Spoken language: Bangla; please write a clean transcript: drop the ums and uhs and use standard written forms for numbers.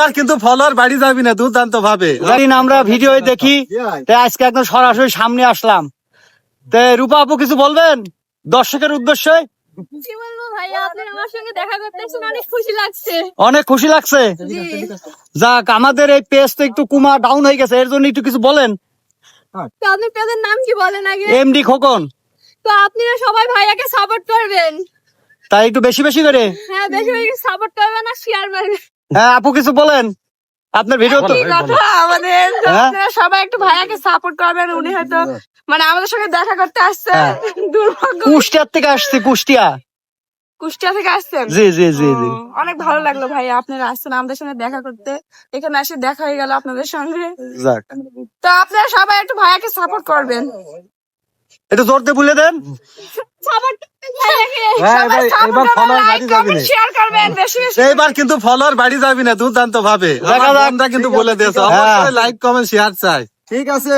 এবার কিন্তু ফলোয়ার বাড়ি যাবি না দুর্দান্ত ভাবে। আমরা ভিডিও দেখি, তাই আজকে একদম সরাসরি সামনে আসলাম। তো রূপা আপু কিছু বলবেন দর্শকের উদ্দেশ্যে? কি বলবো ভাইয়া, আপনার আমার সঙ্গে দেখা করতে এসে অনেক খুশি লাগছে। অনেক খুশি লাগছে। জি। যাক, আমাদের এই পেজ তো একটু কুমা ডাউন হয়ে গেছে, এর জন্য একটু কিছু বলেন। তো আপনার পেজের নাম কি বলেন আগে? এমডি খোকন। তো আপনারা সবাই ভাইয়াকে সাপোর্ট করবেন। তাই একটু বেশি বেশি করে। হ্যাঁ, বেশি বেশি সাপোর্ট করবেন আর শেয়ার করবেন। হ্যাঁ আপু কিছু বলেন, আপনার ভিডিও তো। আমাদের হ্যাঁ? আপনারা সবাই একটু ভাইয়াকে সাপোর্ট করবেন। উনি হয়তো মানে আমাদের সঙ্গে দেখা করতে আসছে। হ্যাঁ। দুর্ভাগ্য। কুষ্টিয়ার থেকে আসছি, কুষ্টিয়া। কুষ্টিয়া থেকে আসছেন? জি জি জি জি। অনেক ভালো লাগলো ভাইয়া, আপনারা আসছেন আমাদের সঙ্গে দেখা করতে। এখানে এসে দেখা হয়ে গেল আপনাদের সঙ্গে। যাক, তো আপনারা সবাই একটু ভাইয়াকে সাপোর্ট করবেন। একটু জোরতে বলে দেন। সাপোর্ট ভাইয়াকে হ্যাঁ, সবাই এবার সাপোর্ট করবেন, follower লাইক বাড়ি যাবে কমেন্ট না। শেয়ার করবেন বেশি বেশি। এইবার কিন্তু ফলোয়ার বাড়ি যাবি না দুর্দান্ত ভাবে। দেখা যাক। আমরা কিন্তু বলে দিয়েছে হ্যাঁ। অবশ্যই লাইক কমেন্ট শেয়ার চাই। ঠিক আছে।